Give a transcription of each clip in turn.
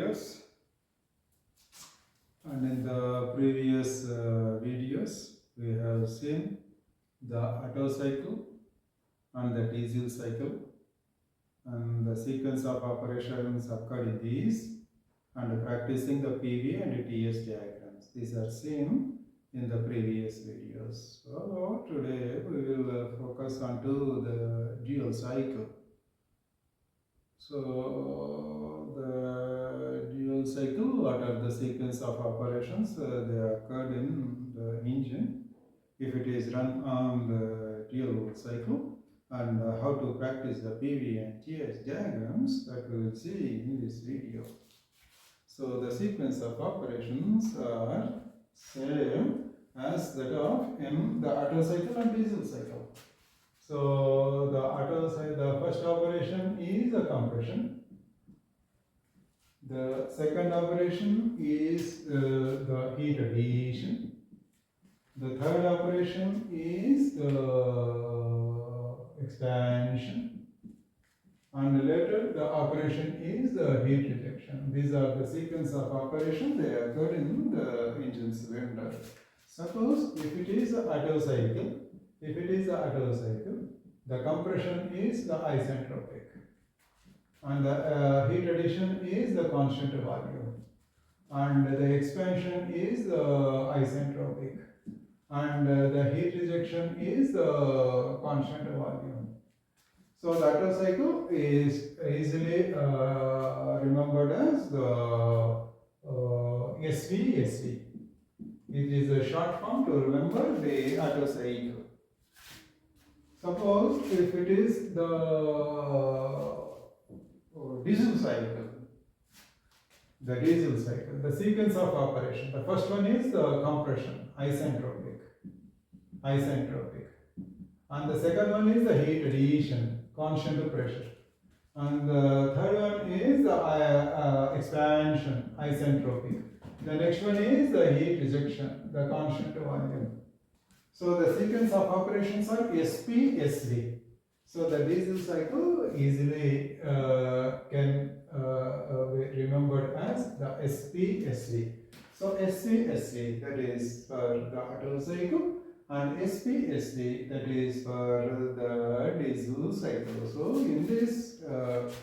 viewers, and in the previous videos we have seen the Otto cycle and the diesel cycle, and the sequence of operations occurred in these, and practicing the PV and TS diagrams. These are seen in the previous videos. So today we will focus on to the dual cycle. So the dual cycle, what are the sequence of operations they occurred in the engine if it is run on the dual cycle, and how to practice the PV and TS diagrams that we will see in this video. So the sequence of operations are same as that of in the Otto cycle and diesel cycle. So the Otto cycle, the first operation is the compression. The second operation is the heat addition. The third operation is the expansion, and later the operation is the heat rejection. These are the sequence of operations they occur in the engine cylinder. Suppose if it is the Otto cycle, the compression is the isentropic, and the heat addition is the constant volume, and the expansion is the isentropic, and the heat rejection is the constant volume. So the Otto cycle is easily remembered as the SV. It is a short form to remember the Otto cycle. Suppose if it is the diesel cycle, the sequence of operation. The first one is the compression, isentropic, and the second one is the heat addition, constant pressure, and the third one is the expansion, isentropic. The next one is the heat rejection, the constant volume. So the sequence of operations are SP, SV. So the diesel cycle easily can be remembered as the SP, SV. So SP, SV, that is for the Otto cycle, and SP, SV, that is for the diesel cycle. So in this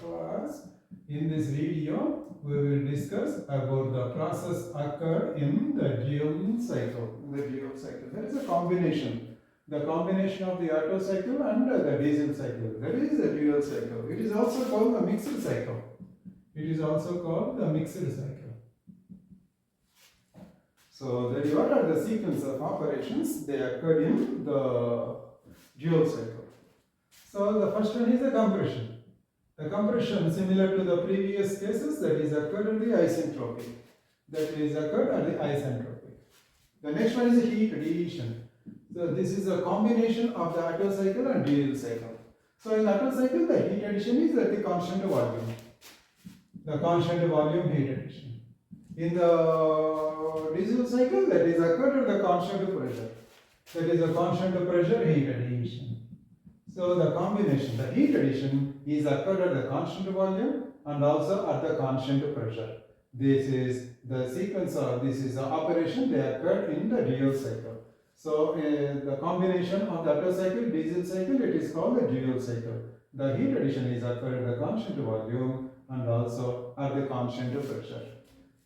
class, in this video, we will discuss about the process occurred in the dual cycle. There is a combination. The combination of the Otto cycle and the diesel cycle. That is the dual cycle. It is also called the mixed cycle. So what are the sequence of operations they occurred in the dual cycle. So the first one is the compression. The compression, similar to the previous cases, that is occurred at the isentropic. The next one is the heat addition. So this is a combination of the Otto cycle and diesel cycle. So in Otto cycle, the heat addition is at the constant volume. The constant volume heat addition. In the diesel cycle, that is occurred at the constant pressure. That is a constant pressure heat addition. So the combination, the heat addition is occurred at the constant volume and also at the constant pressure. This is the sequence of, this is the operation they occurred in the dual cycle. So the combination of the Otto cycle, diesel cycle, it is called the dual cycle. The heat addition is occurred at the constant volume and also at the constant pressure.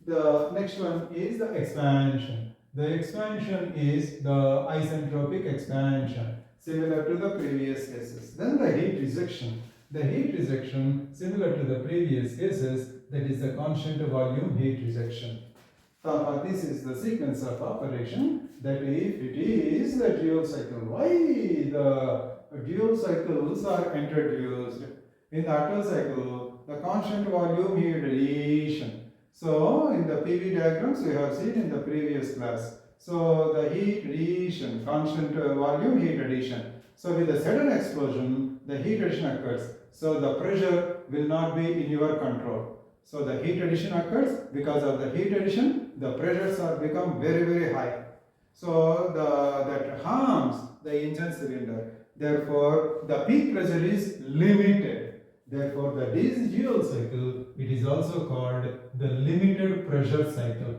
The next one is the expansion. The expansion is the isentropic expansion, similar to the previous cases. Then the heat rejection. The heat rejection, similar to the previous cases, that is the constant volume heat rejection. This is the sequence of operation that if it is the dual cycle. Why the dual cycles are introduced? In the Otto cycle, the constant volume heat addition. So in the PV diagrams we have seen in the previous class. So the heat addition, constant volume heat addition. So with a sudden explosion, the heat addition occurs. So the pressure will not be in your control. So the heat addition occurs. Because of the heat addition, the pressures are become very high. So that harms the engine cylinder. Therefore, the peak pressure is limited. Therefore, the dual cycle, it is also called the limited pressure cycle.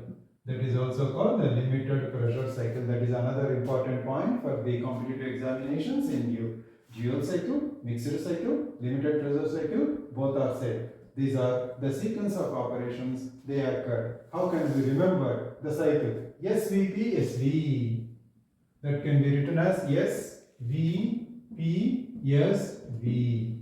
That is also called the limited pressure cycle. That is another important point for the competitive examinations in dual cycle, mixed cycle, limited pressure cycle, both are same. These are the sequence of operations they occur. How can we remember the cycle? SVP, SV. That can be written as SVP, SV.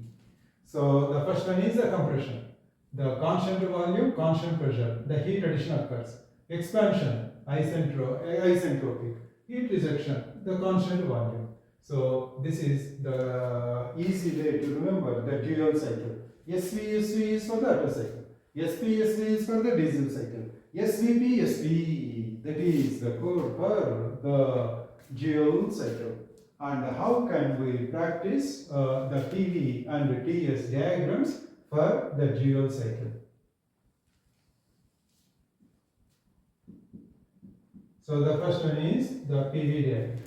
So the first one is the compression. The constant volume, constant pressure. The heat addition occurs. Expansion, isentropic. Heat rejection, the constant volume. So this is the easy way to remember the dual cycle. SV is for the Otto cycle. SV is for the diesel cycle. SV, that is the code for the dual cycle. And how can we practice the PV and TS diagrams for the dual cycle? So the first one is the PV diagram.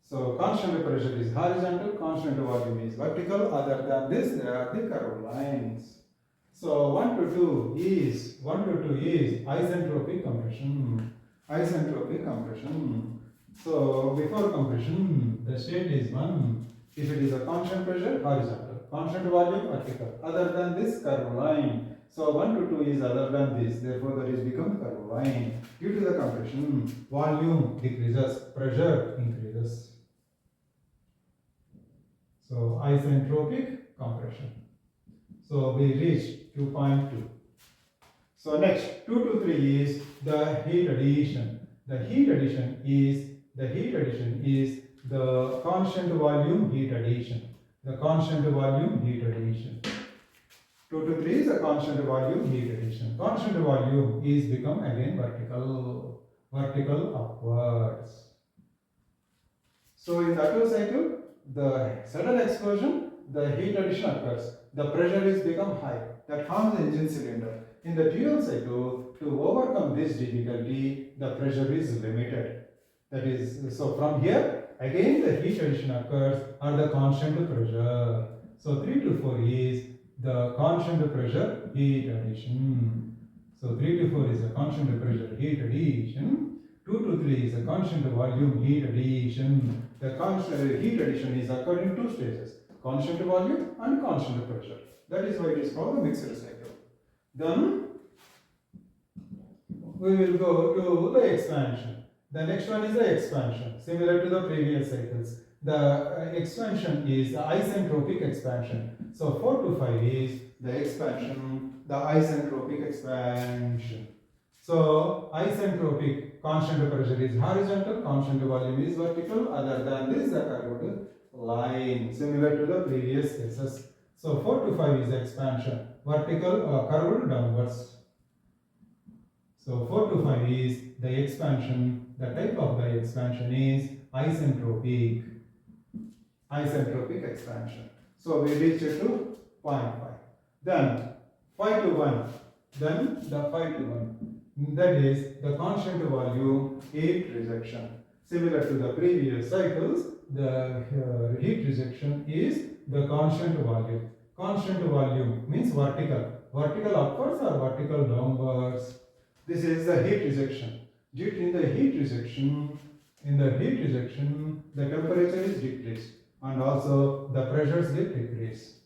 So constant pressure is horizontal, constant volume is vertical. Other than this, there are the curved lines. So 1 to 2 is isentropic compression. Isentropic compression. So before compression, the state is 1. If it is a constant pressure, horizontal. Constant volume, vertical. Other than this, curved line. So 1 to 2 is other than this. Therefore, that is become curved line. Due to the compression, volume decreases, pressure increases. So isentropic compression. So we reach 2.2. So next, 2 to 3 is the heat addition. The heat addition is the constant volume heat addition. The constant volume heat addition. 2 to 3 is a constant volume heat addition. Constant volume is become again vertical upwards. So in the Otto cycle, the sudden explosion, the heat addition occurs. The pressure is become high. That forms the engine cylinder. In the dual cycle, to overcome this difficulty, the pressure is limited. That is, so from here, again the heat addition occurs at the constant pressure. So 3 to 4 is the constant pressure heat addition. So 3 to 4 is a constant pressure heat addition. 2 to 3 is a constant volume heat addition. The constant heat addition is occurred in 2 stages, constant volume and constant pressure. That is why it is called the mixed cycle. Then we will go to the expansion. The next one is the expansion, similar to the previous cycles. The expansion is the isentropic expansion. So 4 to 5 is the expansion, the isentropic expansion. So isentropic, constant pressure is horizontal, constant volume is vertical. Other than this, the curved line, similar to the previous cases. So 4 to 5 is the expansion, vertical curved downwards. So 4 to 5 is the expansion. The type of the expansion is isentropic expansion. So we reach it to 0.5. Then 5 to 1. Then the 5 to 1. That is the constant volume heat rejection. Similar to the previous cycles, the heat rejection is the constant volume. Constant volume means vertical. Vertical upwards or vertical downwards. This is the heat rejection. Due to the heat rejection, the temperature is decreased and also the pressures get decreased.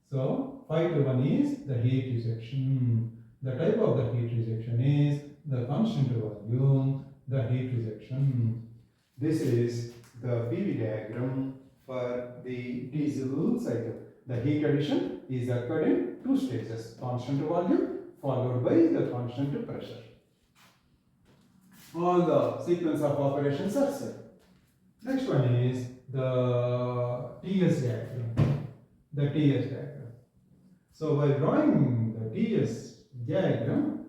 So 5 to 1 is the heat rejection. The type of the heat rejection is the constant volume, the heat rejection. This is the PV diagram for the diesel cycle. The heat addition is occurred in 2 stages, constant volume followed by the constant pressure. All the sequence of operations are same. Next one is the TS diagram. The TS diagram. So by drawing the TS diagram,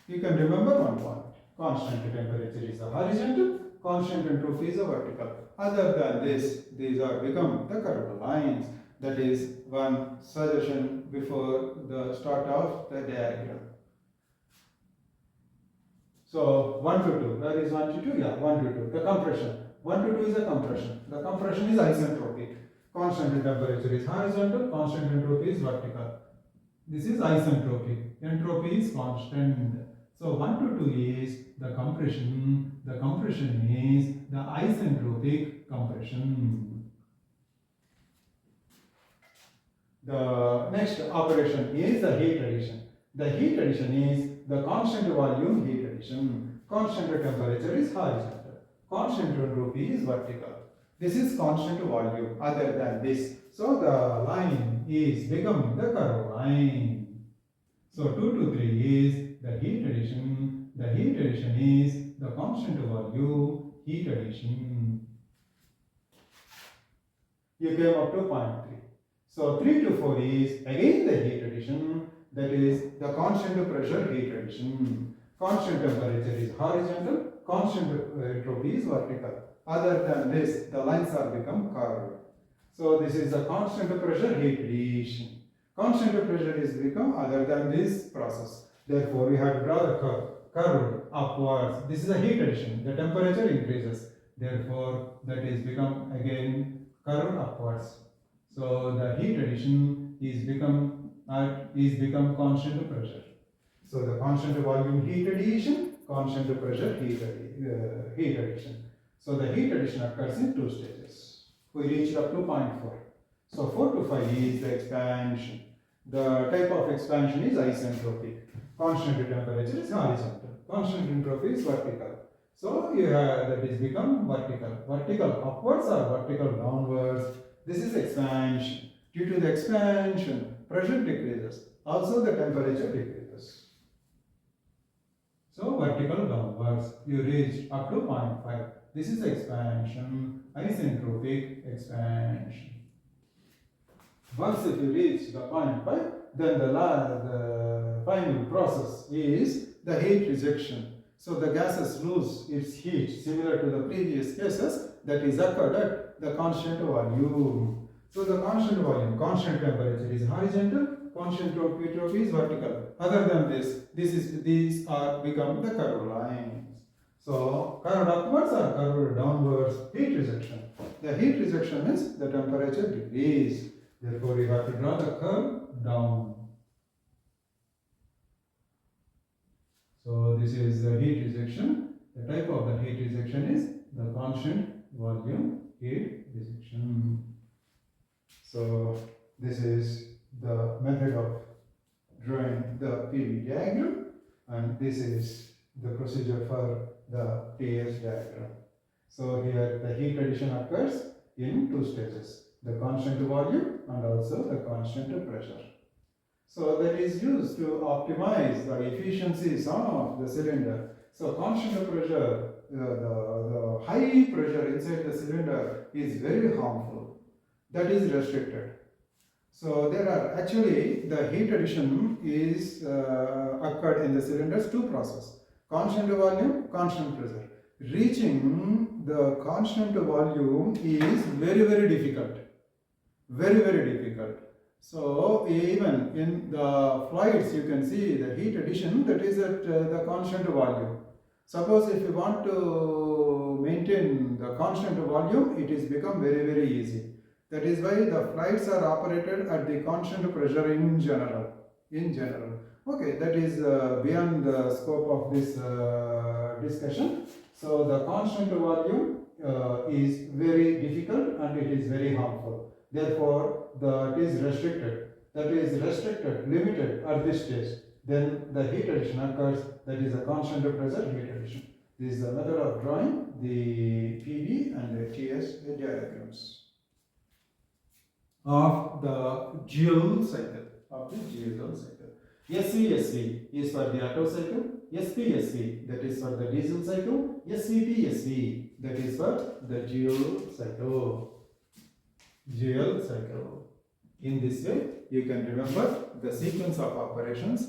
you can remember one point. Constant temperature is a horizontal, constant entropy is a vertical. Other than this, these are become the curved lines. That is one suggestion before the start of the diagram. So 1 to 2, where is 1 to 2? Yeah, 1 to 2. The compression. 1 to 2 is a compression. The compression is isentropic. constant temperature is horizontal, constant entropy is vertical. This is isentropic. Entropy is constant. So 1 to 2 is the compression. The compression is the isentropic compression. The next operation is the heat addition. The heat addition is the constant volume heat addition. Constant temperature is horizontal. Constant entropy is vertical. This is constant volume other than this. So the line is becoming the curved line. So 2 to 3 is the heat addition. The heat addition is the constant volume heat addition. You came up to point 3. So 3 to 4 is again the heat addition, that is the constant pressure heat addition. Constant temperature is horizontal, constant entropy is vertical. Other than this, the lines are become curved. So this is the constant pressure heat addition. Constant pressure is become other than this process. Therefore, we have to draw the curve upwards. This is a heat addition. The temperature increases. Therefore, that is become again curved upwards. So the heat addition is become constant pressure. So the constant volume heat addition, constant pressure heat addition. So the heat addition occurs in 2 stages. We reached up to point 4. So 4 to 5 is the expansion. The type of expansion is isentropic. Constant temperature is horizontal. Constant entropy is vertical. So you have that is become vertical. Vertical upwards or vertical downwards. This is expansion. Due to the expansion, pressure decreases. Also the temperature decreases. So vertical downwards. You reach up to 0.5. This is expansion, isentropic expansion. Once if you reach the 0.5, then the final process is the heat rejection. So the gases lose its heat similar to the previous cases, that is occurred at the constant volume. So the constant volume, constant temperature is horizontal, constant entropy is vertical. Other than this, these are become the curved lines. So curved upwards or curved downwards, heat rejection. The heat rejection means the temperature decrease. Therefore, we have to draw the curve down. So this is the heat rejection. The type of the heat rejection is the constant volume heat rejection. So this is the method of drawing the PV diagram, and this is the procedure for the TS diagram. So here the heat addition occurs in 2 stages, the constant volume and also the constant pressure. So that is used to optimize the efficiencies of the cylinder. So constant pressure, the high pressure inside the cylinder is very harmful. That is restricted. So there are actually the heat addition is occurred in the cylinders 2 processes. Constant volume, constant pressure. Reaching the constant volume is very difficult. Very difficult. So even in the flights you can see the heat addition that is at the constant volume. Suppose if you want to maintain the constant volume, it is become very easy. That is why the flights are operated at the constant pressure in general. Okay, that is beyond the scope of this discussion. So the constant volume is very difficult and it is very harmful. Therefore, it is restricted. That is restricted, limited at this stage. Then the heat addition occurs. That is a constant pressure heat addition. This is the method of drawing the PV and the TS diagrams of the dual cycle. SV is for the Otto cycle, SV that is for the diesel cycle, SV that is for the dual cycle. In this way, you can remember the sequence of operations